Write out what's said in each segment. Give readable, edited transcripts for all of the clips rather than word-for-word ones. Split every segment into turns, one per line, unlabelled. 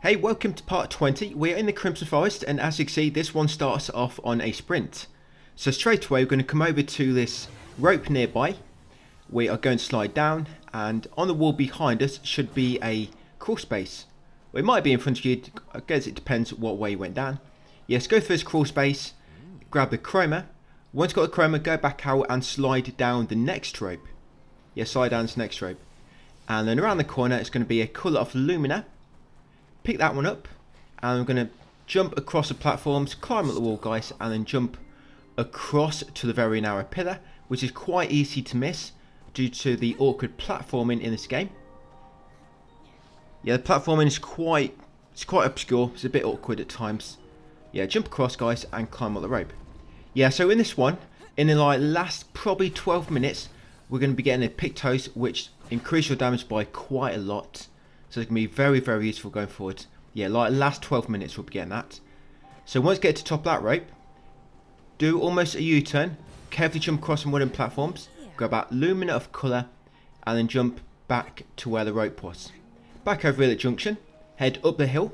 Hey, welcome to part 20. We're in the Crimson Forest, and as you can see, this one starts off on a sprint. So straight away, we're going to come over to this rope nearby. We are going to slide down, and on the wall behind us should be a crawl space. Well, it might be in front of you. I guess it depends what way you went down. Yes, go through this crawl space, grab the chroma. Once you've got the chroma, go back out and slide down the next rope. Yeah, slide down this next rope. And then around the corner, it's going to be a colour of Lumina. Pick that one up, and I'm going to jump across the platforms, climb up the wall, guys, and then jump across to the very narrow pillar, which is quite easy to miss due to the awkward platforming in this game. Yeah, the platforming is quite obscure. It's a bit awkward at times. Yeah, jump across, guys, and climb up the rope. Yeah, so in this one, in the last probably 12 minutes, we're going to be getting a Pictos, which increase your damage by quite a lot. So it's going to be very, very useful going forward. Yeah, last 12 minutes we'll be getting that. So once you get to the top of that rope, do almost a U-turn. Carefully jump across some wooden platforms. Grab that Lumina of colour, and then jump back to where the rope was. Back over here at the junction. Head up the hill.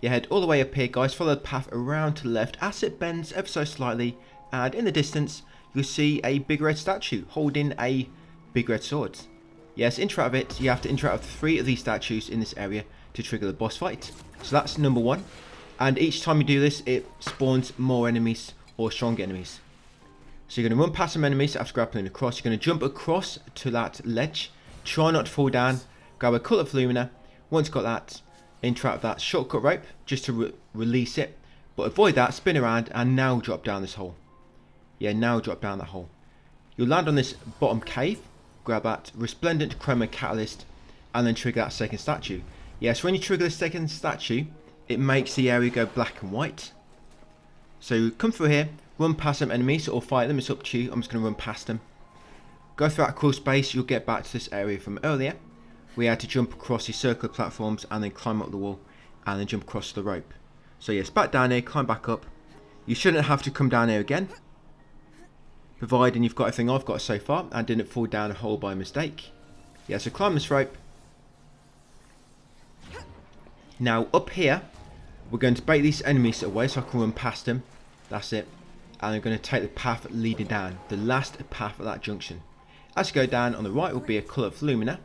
You head all the way up here, guys. Follow the path around to the left as it bends ever so slightly. And in the distance, you'll see a big red statue holding a big red sword. Yes, interact with it. You have to interact with 3 of these statues in this area to trigger the boss fight. So that's number 1. And each time you do this, it spawns more enemies or stronger enemies. So you're going to run past some enemies after grappling across. You're going to jump across to that ledge. Try not to fall down. Grab a cut of Lumina. Once you've got that, interact with that shortcut rope just to release it. But avoid that, spin around, and now drop down this hole. Yeah, now drop down that hole. You'll land on this bottom cave. Grab that resplendent chroma catalyst, and then trigger that second statue. Yes, when you trigger the second statue, it makes the area go black and white. So come through here, run past some enemies or fight them, it's up to you. I'm just going to run past them. Go through that crawl space, you'll get back to this area from earlier. We had to jump across these circular platforms and then climb up the wall and then jump across the rope. So yes, back down here, climb back up. You shouldn't have to come down here again, providing you've got everything I've got so far and didn't fall down a hole by mistake. Yeah, so climb this rope. Now up here, we're going to bait these enemies away so I can run past them. That's it. And I'm going to take the path leading down, the last path at that junction. As you go down, on the right will be a colour of Lumina.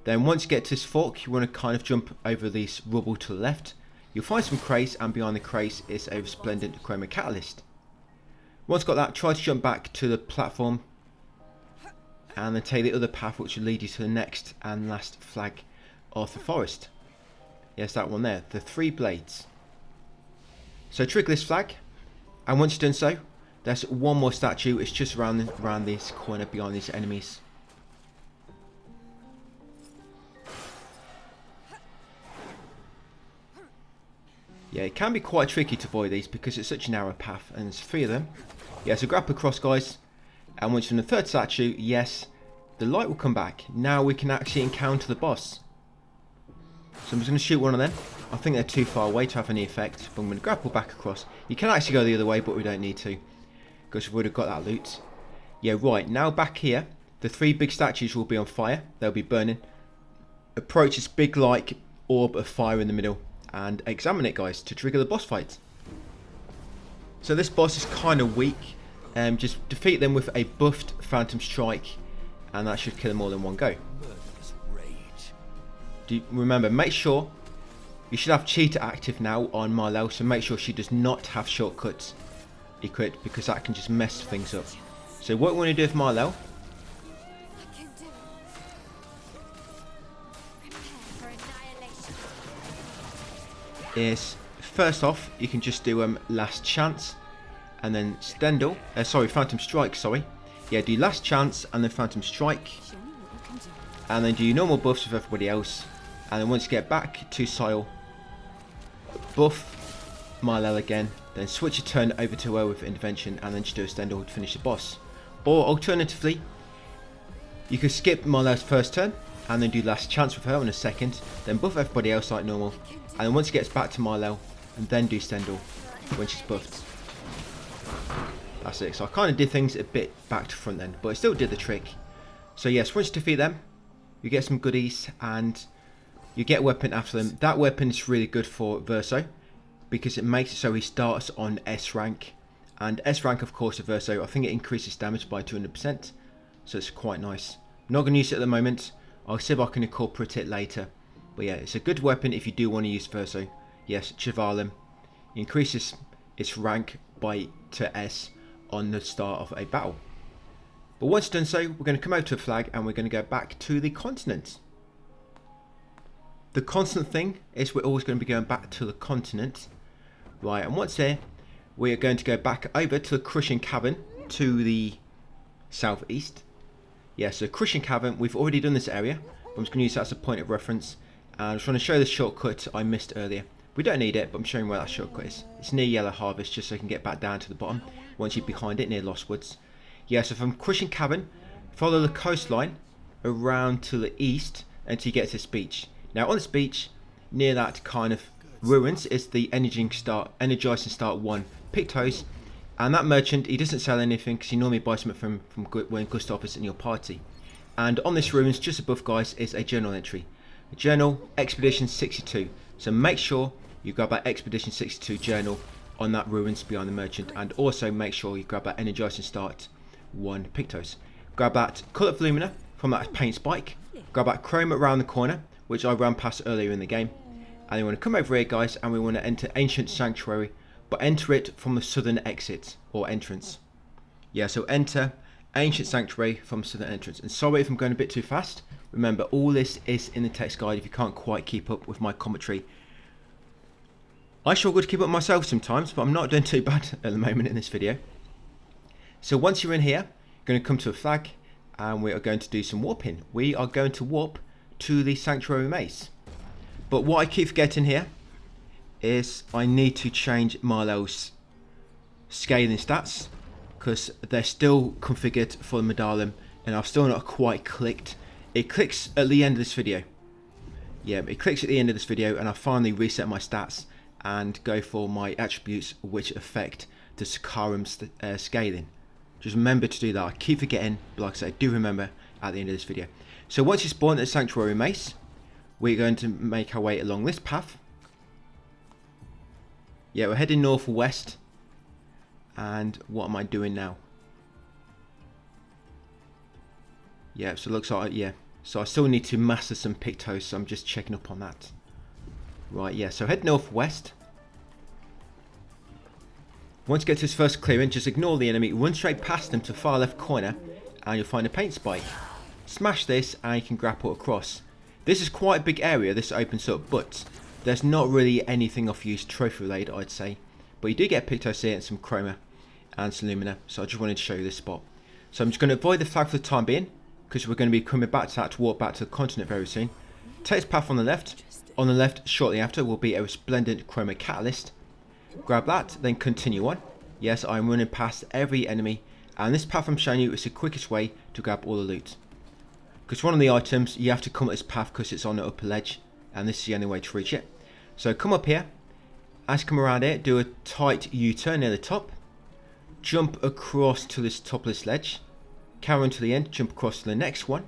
Then once you get to this fork, you want to kind of jump over this rubble to the left. You'll find some crates, and behind the crates is a resplendent chroma catalyst. Once got that, try to jump back to the platform and then take the other path, which will lead you to the next and last flag of the forest. Yes, that one there, the 3 blades. So trigger this flag, and once you've done so, there's one more statue. It's just around this corner behind these enemies. Yeah, it can be quite tricky to avoid these because it's such a narrow path, and there's 3 of them. Yeah, so grab across, guys, and once you're in the 3rd statue, yes, the light will come back. Now we can actually encounter the boss. So I'm just going to shoot one of them. I think they're too far away to have any effect, but I'm going to grapple back across. You can actually go the other way, but we don't need to, because we've already got that loot. Yeah, right, now back here, the 3 big statues will be on fire. They'll be burning. Approach this big, like, orb of fire in the middle, and examine it, guys, to trigger the boss fight. So this boss is kind of weak. Just defeat them with a buffed Phantom Strike, and that should kill them all in one go. Remember, make sure you should have Cheetah active now on Marlel, so make sure she does not have shortcuts equipped, because that can just mess things up. So what we want to do with Marlel is, first off, you can just do Last Chance, and then Phantom Strike, sorry. Yeah, do Last Chance and then Phantom Strike, and then do your normal buffs with everybody else, and then once you get back to Sile, buff Marlel again, then switch your turn over to her with Intervention, and then just do a Stendhal to finish the boss. Or alternatively, you could skip Marlel's first turn and then do Last Chance with her on a second, then buff everybody else like normal, and then once it gets back to Marlel, and then do Stendhal when she's buffed. That's it. So I kind of did things a bit back to front then, but it still did the trick. So yes, once you defeat them, you get some goodies, and you get a weapon after them. That weapon is really good for Verso because it makes it so he starts on S rank. And S rank, of course, of Verso, I think it increases damage by 200%. So it's quite nice. I'm not going to use it at the moment. I'll see if I can incorporate it later. But yeah, it's a good weapon if you do want to use Verso. Yes, Chivalum increases its rank to S on the start of a battle. But once done so, we're going to come out to a flag and we're going to go back to the continent. The constant thing is we're always going to be going back to the continent. Right, and once there, we are going to go back over to the Crushing Cavern to the southeast. Yeah, so Crushing Cavern, we've already done this area. But I'm just going to use that as a point of reference. And I'm just going to show the shortcut I missed earlier. We don't need it, but I'm showing where that shortcut is. It's near Yellow Harvest, just so you can get back down to the bottom once you're behind it, near Lost Woods. Yeah, so from Crushing Cavern, follow the coastline around to the east until you get to this beach. Now on this beach, near that kind of ruins, is the Energizing Start 1 Pictos. And that merchant, he doesn't sell anything because he normally buys something from when Gustav is in your party. And on this ruins, just above guys, is a journal entry. Journal Expedition 62. So make sure you grab that Expedition 62 journal on that ruins behind the merchant. And also make sure you grab that Energizing Start 1 Pictos. Grab that Colour of Lumina from that paint spike. Grab that Chroma around the corner, which I ran past earlier in the game. And you want to come over here guys, and we want to enter Ancient Sanctuary, but enter it from the southern exit or entrance. Yeah, so enter Ancient Sanctuary from southern entrance. And sorry if I'm going a bit too fast. Remember, all this is in the text guide if you can't quite keep up with my commentary. I struggle to keep up myself sometimes, but I'm not doing too bad at the moment in this video. So once you're in here, you're going to come to a flag, and we are going to do some warping. We are going to warp to the Sanctuary Maze. But what I keep forgetting here is I need to change Marlowe's scaling stats because they're still configured for the Medallion and I've still not quite clicked. It clicks at the end of this video. Yeah, it clicks at the end of this video and I finally reset my stats and go for my attributes which affect the Sakarum scaling. Just remember to do that. I keep forgetting, but like I said, do remember at the end of this video. So once you spawn at the Sanctuary Maze, we're going to make our way along this path. Yeah, we're heading northwest. And what am I doing now? Yeah, so it looks like, yeah. So I still need to master some Pictos, so I'm just checking up on that. Right, yeah, so head northwest. Once you get to this first clearing, just ignore the enemy, run straight past them to the far left corner, and you'll find a paint spike. Smash this, and you can grapple across. This is quite a big area this opens up, but there's not really anything of use trophy related, I'd say. But you do get Pictos here and some Chroma and some Lumina, so I just wanted to show you this spot. So I'm just going to avoid the flag for the time being, because we're going to be coming back to that to walk back to the continent very soon. Take this path on the left. On the left, shortly after, will be a resplendent Chroma Catalyst. Grab that, then continue on. Yes, I'm running past every enemy, and this path I'm showing you is the quickest way to grab all the loot. Because one of the items, you have to come up this path because it's on the upper ledge, and this is the only way to reach it. So come up here, as you come around here, do a tight U-turn near the top, jump across to this top of this ledge, carry on to the end, jump across to the next one.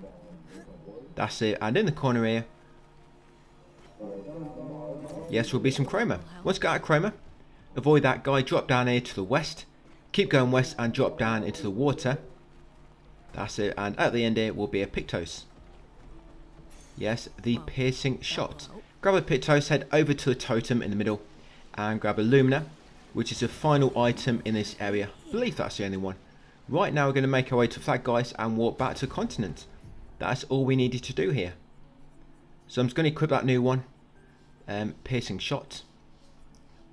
That's it, and in the corner here, yes, will be some Chroma. Once you get out of Chroma, avoid that guy, drop down here to the west, keep going west and drop down into the water. That's it, and at the end here will be a Pictos. Yes, the piercing shot. Grab a Pictos, head over to the totem in the middle, and grab a Lumina, which is the final item in this area. I believe that's the only one. Right now we're going to make our way to flag guys and walk back to the continent. That's all we needed to do here. So I'm just going to equip that new one, piercing shot.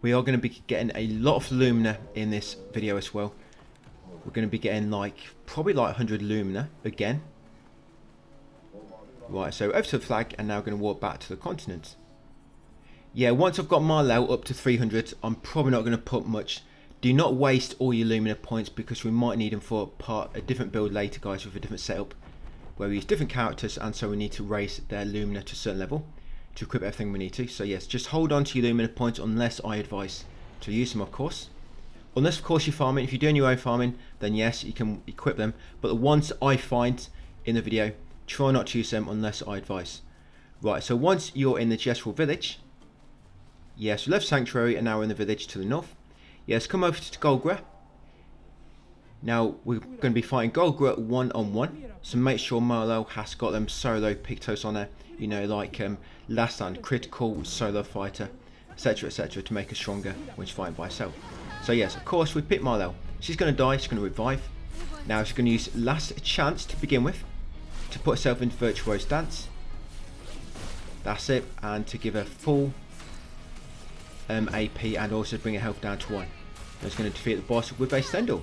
We are going to be getting a lot of Lumina in this video as well. We're going to be getting probably 100 Lumina again. Right, so over to the flag and now we're going to walk back to the continent. Yeah, once I've got Marlowe up to 300, I'm probably not going to put much. Do not waste all your Lumina points because we might need them for a different build later, guys, with a different setup. Where we use different characters and so we need to raise their Lumina to a certain level to equip everything we need to. So yes, just hold on to your Lumina points unless I advise to use them, of course. Unless, of course, you're farming. If you're doing your own farming, then yes, you can equip them. But the ones I find in the video, try not to use them unless I advise. Right, so once you're in the Jester Village, yes, we left Sanctuary and now we're in the village to the north. Yes, come over to Golgra. Now we're going to be fighting Golgra one-on-one, so make sure Marlowe has got them solo Pictos on there, you know, like last stand, critical, solo fighter, etc, to make her stronger when she's fighting by herself. So yes, of course we pick Marlowe. She's going to die, she's going to revive. Now she's going to use last chance to begin with, to put herself into virtuoso stance. That's it, and to give her full AP and also bring her health down to 1. It's going to defeat the boss with a Stendhal.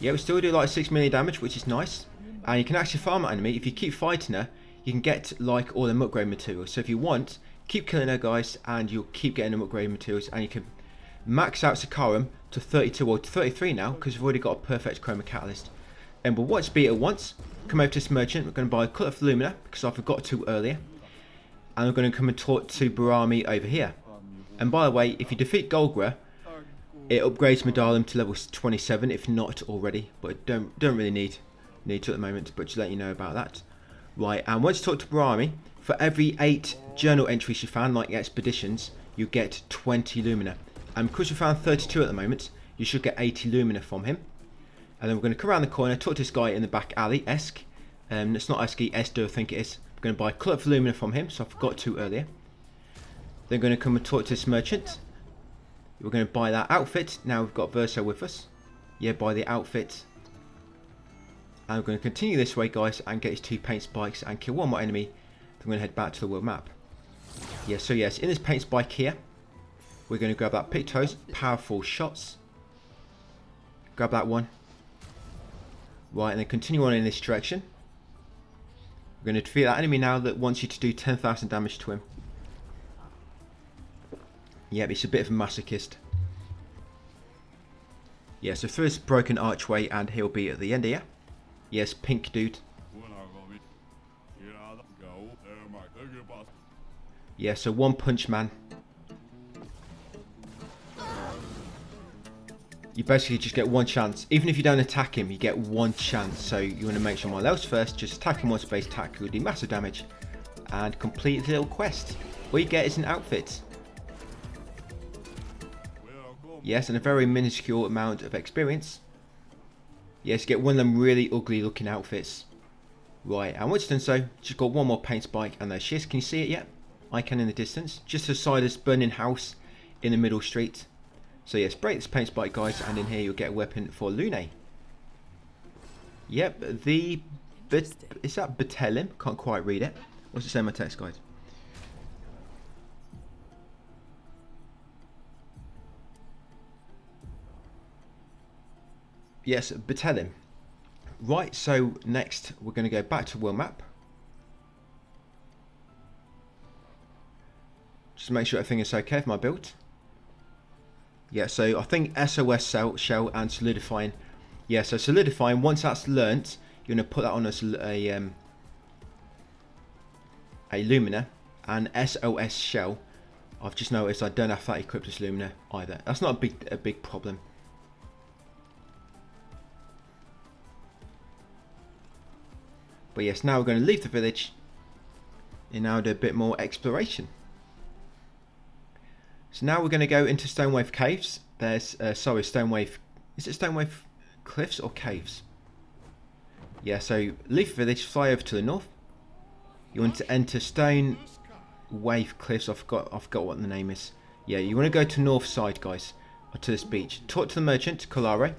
Yeah, we still do like 6 million damage, which is nice. And you can actually farm that enemy. If you keep fighting her, you can get like all them upgrade materials. So if you want, keep killing her, guys, and you'll keep getting them upgrade materials. And you can max out Sakarum to 32 or to 33 now, because we've already got a perfect Chroma Catalyst. And we'll watch beat it once. Come over to this merchant. We're going to buy a Cut of Lumina, because I forgot to earlier. And we're going to come and talk to Barami over here. And by the way, if you defeat Golgra, it upgrades Medalium to level 27 if not already, but don't really need to at the moment, but just let you know about that. Right, and once you talk to Barami, for every 8 journal entries you found, like expeditions, you get 20 Lumina. And because we found 32 at the moment, you should get 80 Lumina from him. And then we're going to come around the corner, talk to this guy in the back alley, Esk. It's not Esky, Esther I think it is. We're going to buy a Club of Lumina from him, so I forgot to earlier. Then we're going to come and talk to this merchant. We're going to buy that outfit. Now we've got Verso with us. Yeah, buy the outfit. And we're going to continue this way, guys, and get his 2 paint spikes and kill one more enemy. Then we're going to head back to the world map. Yeah, so yes, in this paint spike here, we're going to grab that Pictos, powerful shots. Grab that one. Right, and then continue on in this direction. We're going to defeat that enemy now that wants you to do 10,000 damage to him. Yep, he's a bit of a masochist. Yeah, so through this broken archway and he'll be at the end here. Yes, pink dude. Yeah, so one punch man. You basically just get one chance. Even if you don't attack him, you get one chance. So you want to make sure someone else first. Just attack him once, base attack will do massive damage. And complete the little quest. What you get is an outfit. Yes, and a very minuscule amount of experience. Yes, you get one of them really ugly looking outfits. Right, and once you've done so, just got one more paint spike and there she is. Can you see it yet? I can in the distance. Just beside this burning house in the middle street. So yes, break this paint spike, guys, and in here you'll get a weapon for Lune. Yep, is that Betelim? Can't quite read it. What's it say in my text, guys? Yes, Betelim. Right, so next we're going to go back to world map. Just to make sure everything is okay with my build. Yeah, so I think SOS shell and solidifying. Yeah, so solidifying, once that's learnt, you're going to put that on as a Lumina. And SOS shell, I've just noticed I don't have that equipped as Lumina either. That's not a big problem. But yes, now we're going to leave the village and now do a bit more exploration. So now we're going to go into Stonewave Caves. There's, sorry, Stonewave, is it Stonewave Cliffs or Caves? Yeah, so leave the village, fly over to the north. You want to enter Stonewave Cliffs, I forgot what the name is. Yeah, you want to go to north side, guys, or to this beach. Talk to the merchant, Colare,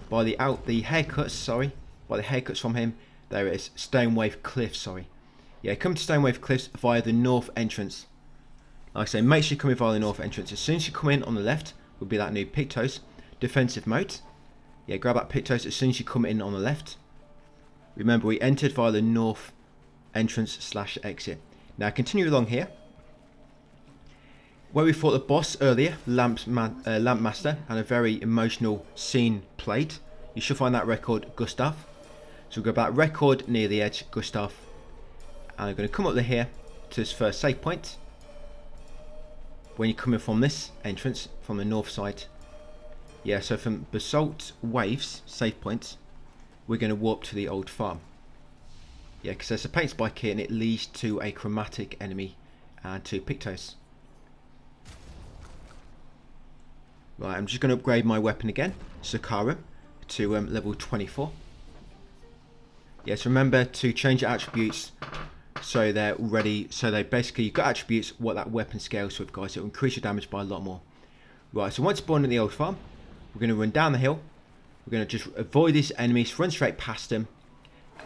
buy the haircuts from him. There it is, Stonewave Cliffs, sorry. Yeah, come to Stonewave Cliffs via the north entrance. Like I say, make sure you come in via the north entrance. As soon as you come in on the left, will be that new Pictos defensive mode. Yeah, grab that Pictos as soon as you come in on the left. Remember, we entered via the north entrance / exit. Now continue along here. Where we fought the boss earlier, Lamp Master, and a very emotional scene played. You should find that record, Gustav. So we'll go back record near the edge, Gustav. And I'm going to come up here to this first save point. When you're coming from this entrance, from the north side. Yeah, so from Basalt Waves, save points, we're going to warp to the old farm. Yeah, because there's a paint spike here and it leads to a chromatic enemy and 2 Pictos. Right, I'm just going to upgrade my weapon again, Sakara, to level 24. Yes, remember to change your attributes so they're ready. So they basically, you've got attributes what that weapon scales with, guys. It will increase your damage by a lot more. Right, so once spawned in the old farm, we're going to run down the hill. We're going to just avoid these enemies, run straight past them.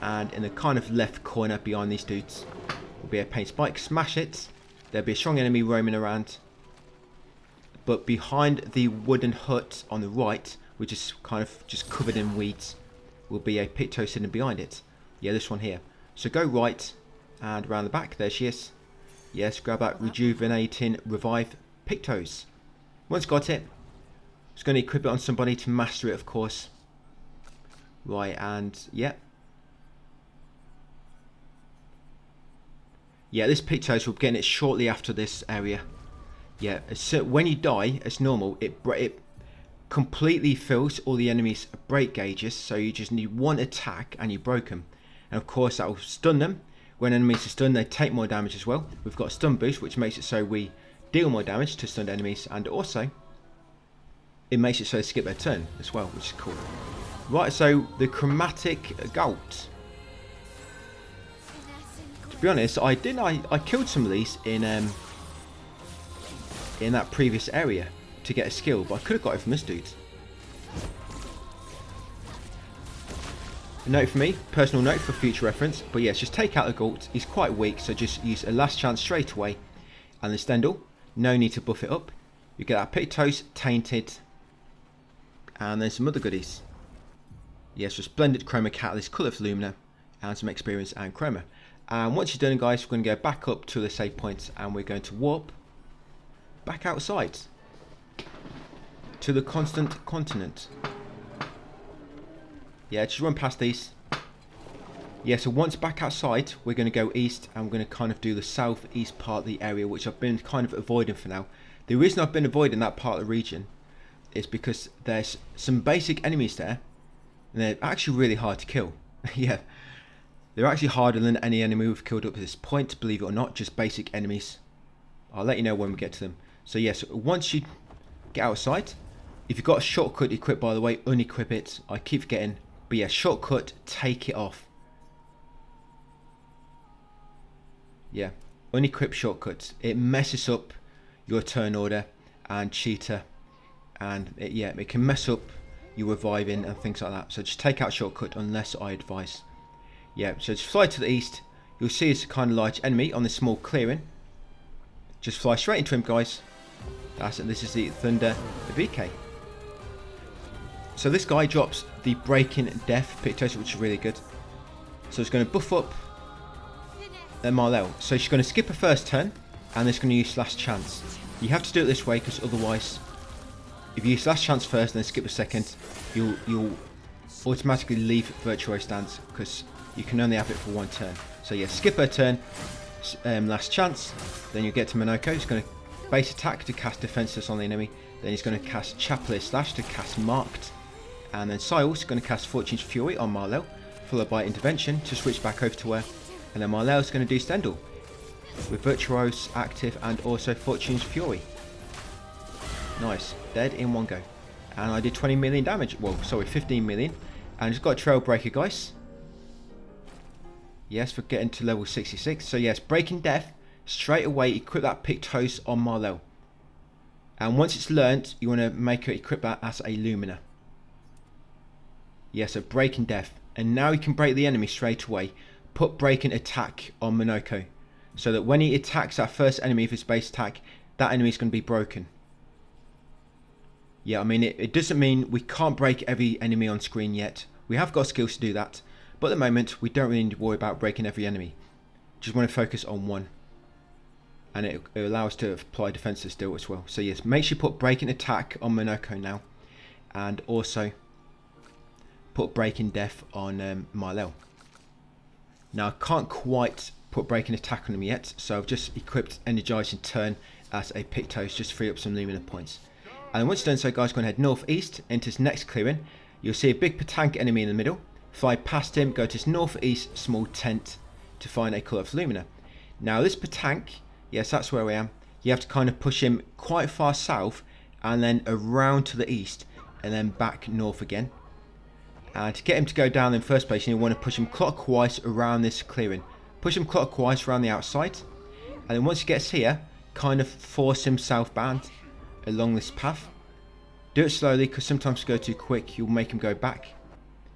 And in the kind of left corner behind these dudes will be a paint spike. Smash it. There'll be a strong enemy roaming around. But behind the wooden hut on the right, which is kind of just covered in weeds, will be a Picto sitting behind it. Yeah, this one here. So go right and around the back. There she is. Yes, grab that Rejuvenating Revive Pictos. Once got it, just going to equip it on somebody to master it, of course. Right, and yeah. Yeah, this Pictos, we're getting it shortly after this area. Yeah, so when you die, as normal, it completely fills all the enemies' break gauges, so you just need one attack and you broke them. And of course that will stun them. When enemies are stunned, they take more damage as well. We've got a stun boost, which makes it so we deal more damage to stunned enemies, and also it makes it so they skip their turn as well, which is cool. Right, so the chromatic gout. To be honest, I killed some of these in that previous area to get a skill, but I could have got it from this dude. A note for me, personal note for future reference, but yes, just take out the Galt. He's quite weak, so just use a last chance straight away. And the Stendhal, no need to buff it up. You get that Pictos, Tainted, and then some other goodies. Yes, so Splendid Chroma Catalyst, Colour of Lumina, and some experience and Chroma. And once you're done, guys, we're going to go back up to the save point, and we're going to warp back outside to the constant continent. Yeah, just run past these. Yeah, so once back outside, we're going to go east, and we're going to kind of do the southeast part of the area, which I've been kind of avoiding for now. The reason I've been avoiding that part of the region is because there's some basic enemies there, and they're actually really hard to kill. Yeah, they're actually harder than any enemy we've killed up to this point, believe it or not, just basic enemies. I'll let you know when we get to them. So yes, once you get outside, if you've got a shortcut equipped, by the way, unequip it. I keep forgetting. But yeah, shortcut, take it off. Yeah, unequip shortcuts. It messes up your turn order and cheater. And it can mess up your reviving and things like that. So just take out shortcut unless I advise. Yeah, so just fly to the east. You'll see it's a kind of large enemy on this small clearing. Just fly straight into him, guys. That's it. This is the Thunder VK. So this guy drops the Breaking Death Pictos, which is really good. So it's going to buff up their Marlel. So she's going to skip her first turn, and it's going to use Last Chance. You have to do it this way, because otherwise, if you use Last Chance first and then skip a second, you'll automatically leave Virtuo stance, because you can only have it for one turn. So yeah, skip her turn, Last Chance, then you get to Monoko. He's going to base attack to cast Defenseless on the enemy, then he's going to cast Chapelier Slash to cast Marked, and then Siles is going to cast Fortune's Fury on Marlel, followed by Intervention to switch back over to her, and then Marlel is going to do Stendhal with Virtuos active and also Fortune's Fury. Nice, dead in one go. And I did 20 million damage, well sorry 15 million, and just got a Trailbreaker, guys. Yes, for getting to level 66. So yes, Breaking Death, straight away equip that Pictos on Marlel. And once it's learnt, you want to make her equip that as a Lumina. Yes, so Breaking Death. And now you can break the enemy straight away. Put Breaking Attack on Monoko, so that when he attacks that first enemy with his base attack, that enemy is going to be broken. Yeah, I mean, it doesn't mean we can't break every enemy on screen yet. We have got skills to do that. But at the moment, we don't really need to worry about breaking every enemy. Just want to focus on one. And it allows us to apply defenses still as well. So yes, make sure you put Breaking Attack on Monoko now. And also put Breaking Death on Marlel. Now I can't quite put Breaking Attack on him yet, so I've just equipped Energizing Turn as a Pictos, just to free up some Lumina points. And once you've done so, guys, go and head northeast into his next clearing. You'll see a big Petank enemy in the middle. Fly past him, go to his northeast small tent, to find a colour of Lumina. Now this Petank, yes, that's where I am. You have to kind of push him quite far south and then around to the east and then back north again. And to get him to go down in first place, you want to push him clockwise around this clearing. Push him clockwise around the outside, and then once he gets here, kind of force him southbound along this path. Do it slowly, because sometimes if you go too quick, you'll make him go back.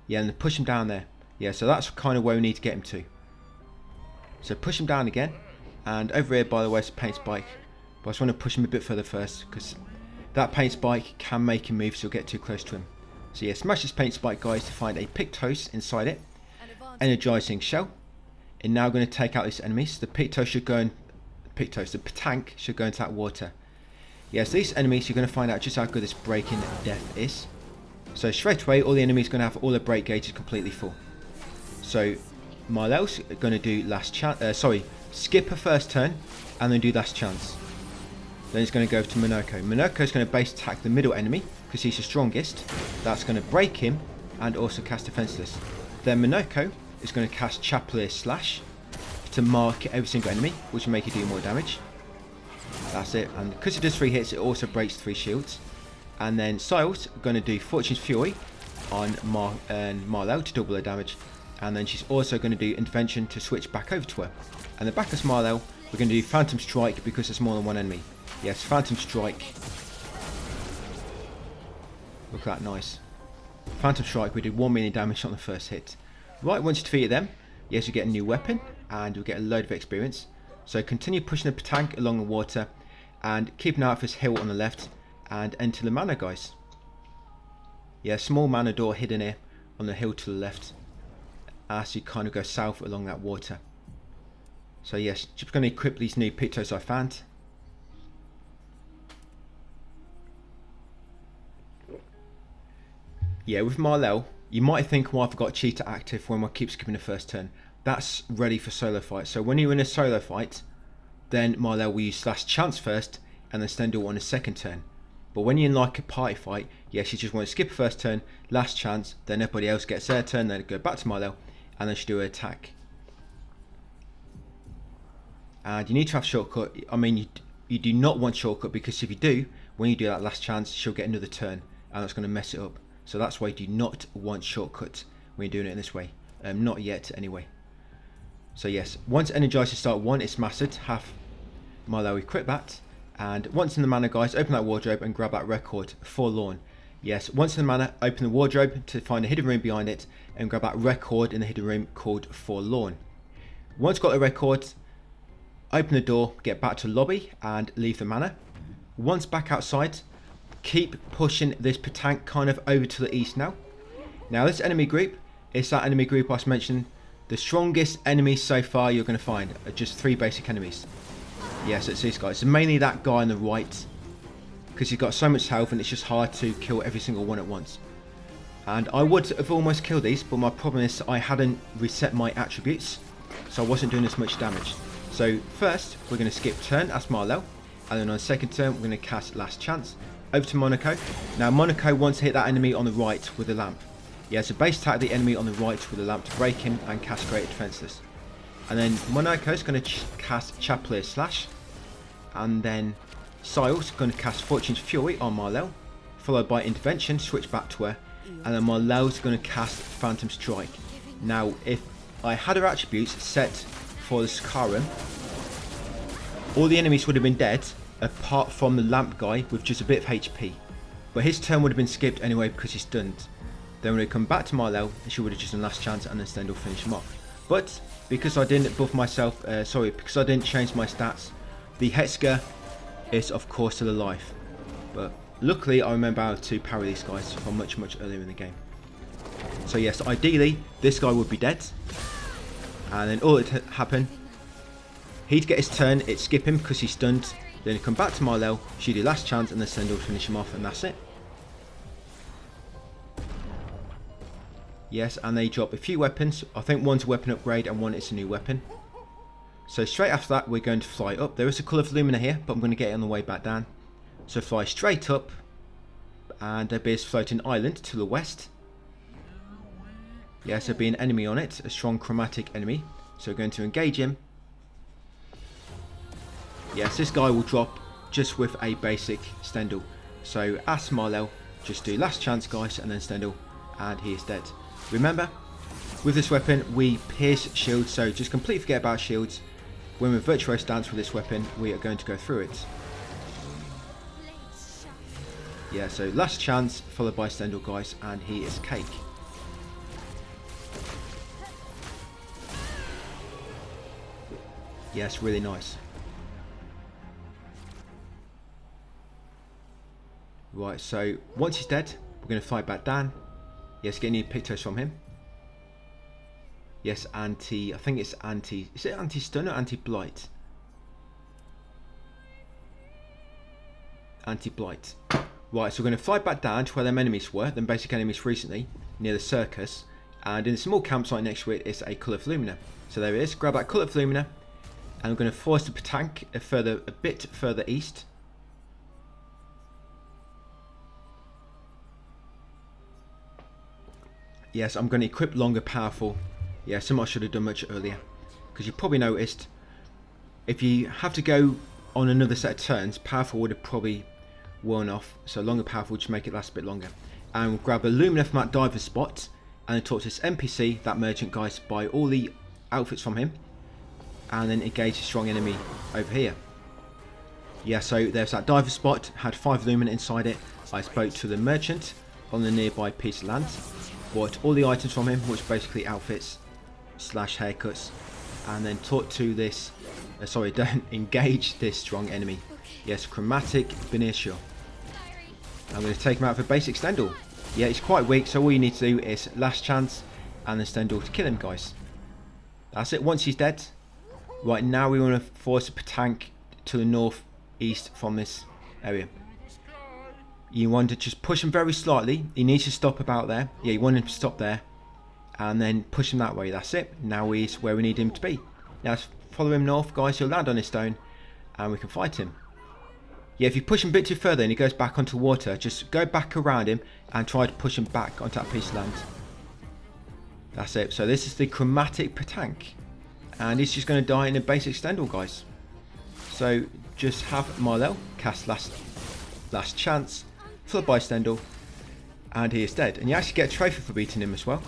Yeah, and then push him down there. Yeah, so that's kind of where we need to get him to. So push him down again, and over here, by the way, is a paint spike. But I just want to push him a bit further first, because that paint spike can make him move, so you'll get too close to him. So yeah, smash this paint spike, guys, to find a Pictos inside it. Energizing shell. And now we're going to take out this enemy. So the Pictos should go in. The Petank should go into that water. Yes, these enemies, you're going to find out just how good this breaking death is. So straight away, all the enemies are going to have all their break gauges completely full. So Marlel's going to do last chance. Skip a first turn and then do last chance. Then he's going to go to Monoko. Monoko's going to base attack the middle enemy because he's the strongest. That's going to break him and also cast Defenseless. Then Monoko is going to cast Chapelier Slash to mark every single enemy, which will make it do more damage. That's it. And because it does 3 hits, it also breaks 3 shields. And then Siles going to do Fortune's Fury on Marlel to double her damage. And then she's also going to do Intervention to switch back over to her. And the back of Marlel, we're going to do Phantom Strike because there's more than one enemy. Yes, Phantom Strike. Look at that, nice. Phantom Strike, we did 1 million damage on the first hit. Right, once you defeat them, yes, you get a new weapon and you'll get a load of experience. So continue pushing the Petank along the water and keep an eye out for this hill on the left and enter the manor, guys. Yeah, small manor door hidden here on the hill to the left as you kind of go south along that water. So yes, just going to equip these new Pictos I found. Yeah, with Marlel, you might think, well, I've got Cheetah active when I keep skipping the first turn. That's ready for solo fight. So when you're in a solo fight, then Marlel will use Last Chance first and then Stendhal on a second turn. But when you're in like a party fight, yes, you just want to skip a first turn, Last Chance, then everybody else gets their turn, then go back to Marlel, and then she do her attack. And you need to have shortcut. I mean, you do not want shortcut, because if you do, when you do that Last Chance, she'll get another turn, and that's going to mess it up. So that's why you do not want shortcuts when you're doing it in this way. Not yet, anyway. So yes, once Energizer start 1, it's mastered. Have Marlel equip that. And once in the manor, guys, open that wardrobe and grab that record, Forlorn. Yes, once in the manor, open the wardrobe to find a hidden room behind it and grab that record in the hidden room called Forlorn. Once you've got the record, open the door, get back to the lobby and leave the manor. Once back outside, keep pushing this Petank kind of over to the east now. Now this enemy group is that enemy group I was mentioning. The strongest enemies so far you're going to find are just 3 basic enemies. Yes, it's these guys. So mainly that guy on the right, because he's got so much health and it's just hard to kill every single one at once. And I would have almost killed these, but my problem is I hadn't reset my attributes, so I wasn't doing as much damage. So first we're going to skip turn as Marlel, and then on the second turn we're going to cast Last Chance. Over to Monaco. Now Monaco wants to hit that enemy on the right with a lamp. Yeah, so base attack the enemy on the right with a lamp to break him and cast Greater Defenseless. And then Monaco's going to cast Chapelier Slash. And then Siles going to cast Fortune's Fury on Marlel, followed by Intervention, switch back to her. And then Marlel's going to cast Phantom Strike. Now, if I had her attributes set for the Scarum, all the enemies would have been dead, apart from the lamp guy with just a bit of HP. But his turn would have been skipped anyway because he's stunned. Then when we come back to Marlel, she would have just done Last Chance and then Stendhal finish him off. But because I didn't buff myself, because I didn't change my stats, the Hexger is of course still alive. But luckily I remember how to parry these guys from much earlier in the game. So yes, ideally this guy would be dead. And then all that happen, he'd get his turn, it'd skip him because he's stunned. Then come back to Marlel, she do Last Chance and then Stendhal finish him off, and that's it. Yes, and they drop a few weapons. I think one's a weapon upgrade and one is a new weapon. So straight after that we're going to fly up. There is a colour of Lumina here, but I'm going to get it on the way back down. So fly straight up, and there'll be a floating island to the west. Yes, there'll be an enemy on it, a strong chromatic enemy. So we're going to engage him. Yes, this guy will drop just with a basic Stendhal. So as Marlel, just do last chance guys and then Stendhal, and he is dead. Remember, with this weapon we pierce shields, so just completely forget about shields. When we're virtuoso stance with this weapon, we are going to go through it. Yeah, so last chance followed by Stendhal guys, and he is cake. Yes, really nice. Right, so once he's dead, we're going to fight back down. Yes, get any Pictos from him. Yes, I think it's is it anti-stun or anti-blight? Anti-blight. Right, so we're going to fly back down to where them enemies were, them basic enemies recently, near the circus. And in a small campsite next to it is a Colour of Lumina. So there it is, grab that Colour of Lumina. And we're going to force the Petank a bit further east. Yes, I'm going to equip longer powerful. Yeah, something I should have done much earlier. Because you probably noticed, if you have to go on another set of turns, powerful would have probably worn off. So longer powerful would just make it last a bit longer. And we'll grab a Lumina from that diver spot. And then talk to this NPC, that merchant guys, buy all the outfits from him. And then engage a strong enemy over here. Yeah, so there's that diver spot, had 5 Lumina inside it. I spoke to the merchant on the nearby piece of land. Bought all the items from him, which basically outfits / haircuts, and then talk to this don't engage this strong enemy. Yes, Chromatic Benersure. I'm going to take him out for basic Stendhal. Yeah, he's quite weak, so all you need to do is last chance and then Stendhal to kill him, guys. That's it. Once he's dead, right now we want to force a Petank to the northeast from this area. You want to just push him very slightly. He needs to stop about there. Yeah, you want him to stop there. And then push him that way. That's it. Now he's where we need him to be. Now let's follow him north, guys. He'll land on his stone. And we can fight him. Yeah, if you push him a bit too further and he goes back onto water, just go back around him and try to push him back onto that piece of land. That's it. So this is the Chromatic Petank. And he's just going to die in a basic Stendhal, guys. So just have Marlel cast last chance. Followed by Stendhal, and he is dead. And you actually get a trophy for beating him as well.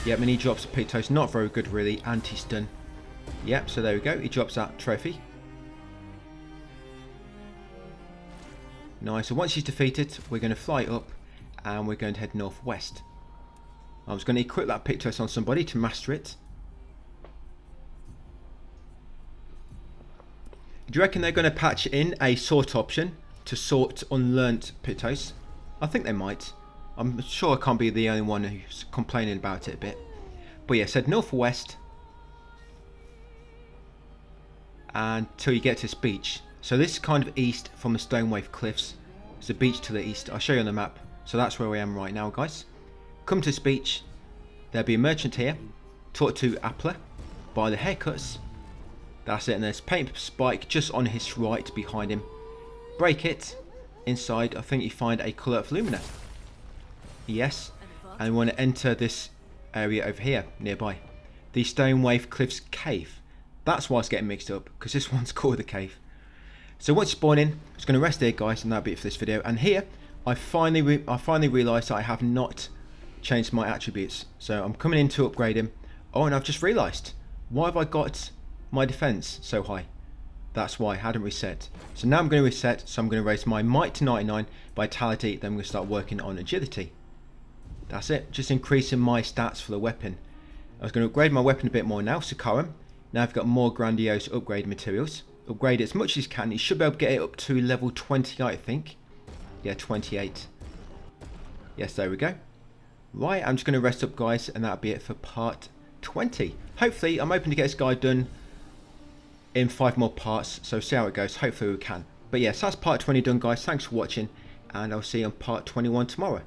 Yep, and he drops a Pictos, not very good really, anti-stun. Yep, so there we go, he drops that trophy. Nice, so once he's defeated, we're going to fly up, and we're going to head northwest. I was going to equip that Pictos on somebody to master it. Do you reckon they're going to patch in a sort option to sort unlearnt Pictos? I think they might. I'm sure I can't be the only one who's complaining about it a bit. But yeah, said northwest until you get to this beach. So this is kind of east from the Stonewave Cliffs. There's a beach to the east. I'll show you on the map. So that's where I am right now, guys. Come to this beach. There'll be a merchant here. Talk to Appler. Buy the haircuts. That's it, and there's paint spike just on his right behind him. Break it. Inside, I think you find a Colour of Lumina. Yes, and we want to enter this area over here, nearby. The Stonewave Cliffs cave. That's why it's getting mixed up, because this one's called the cave. So once you spawn in, I'm just going to rest here, guys, and that'll be it for this video. And here, I finally realised that I have not changed my attributes. So I'm coming in to upgrade him. Oh, and I've just realised, why have I got my defense so high? That's why I hadn't reset. So now I'm going to reset. So I'm going to raise my might to 99, vitality, then I'm going to start working on agility. That's it, just increasing my stats for the weapon. I was going to upgrade my weapon a bit more now, Sakaram. Now I've got more grandiose upgrade materials. Upgrade it as much as you can. You should be able to get it up to level 28, I think. Yeah, 28. Yes, there we go. Right, I'm just going to rest up, guys, and that'll be it for part 20. Hopefully, I'm hoping to get this guy done in 5 more parts, so see how it goes. Hopefully we can. But yes, that's part 20 done, guys. Thanks for watching, and I'll see you on part 21 tomorrow.